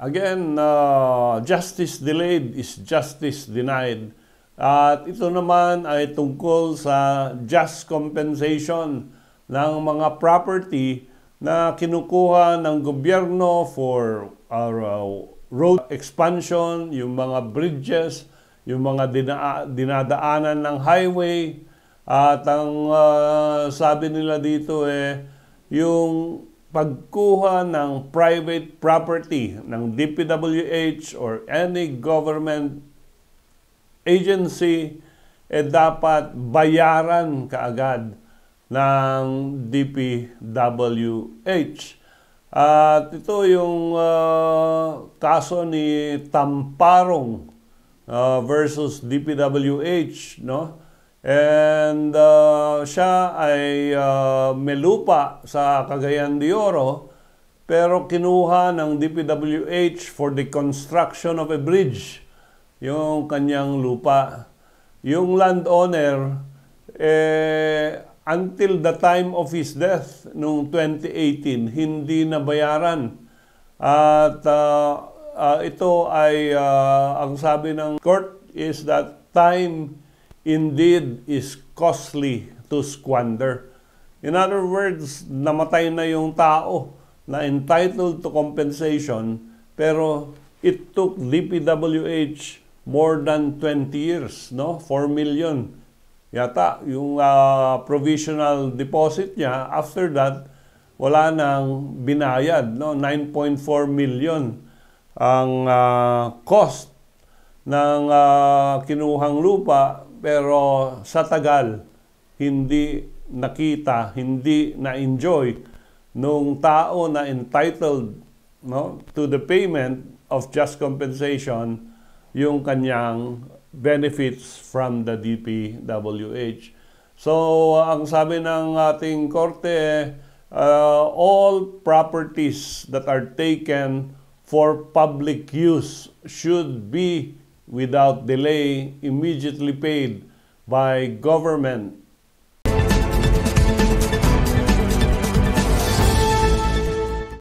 Again, justice delayed is justice denied. At ito naman ay tungkol sa just compensation ng mga property na kinukuha ng gobyerno for road expansion, yung mga bridges, yung mga dinadaanan ng highway. At ang sabi nila dito yung pagkuha ng private property ng DPWH or any government agency dapat bayaran kaagad ng DPWH. At ito yung kaso ni Tamparong versus DPWH, no? And siya ay may lupa sa Cagayan de Oro, pero kinuha ng DPWH for the construction of a bridge yung kanyang lupa. Yung landowner, until the time of his death, noong 2018, hindi nabayaran. At ito ay, ang sabi ng court is that time indeed is costly to squander. In other words, namatay na yung tao na entitled to compensation, pero it took DPWH more than 20 years, no? 4 million yata yung provisional deposit niya. After that, wala nang binayad, no? 9.4 million ang cost ng kinuhang lupa, pero sa tagal, hindi nakita, hindi na-enjoy nung tao na entitled, no, to the payment of just compensation yung kanyang benefits from the DPWH. So, ang sabi ng ating korte, all properties that are taken for public use should be without delay immediately paid by government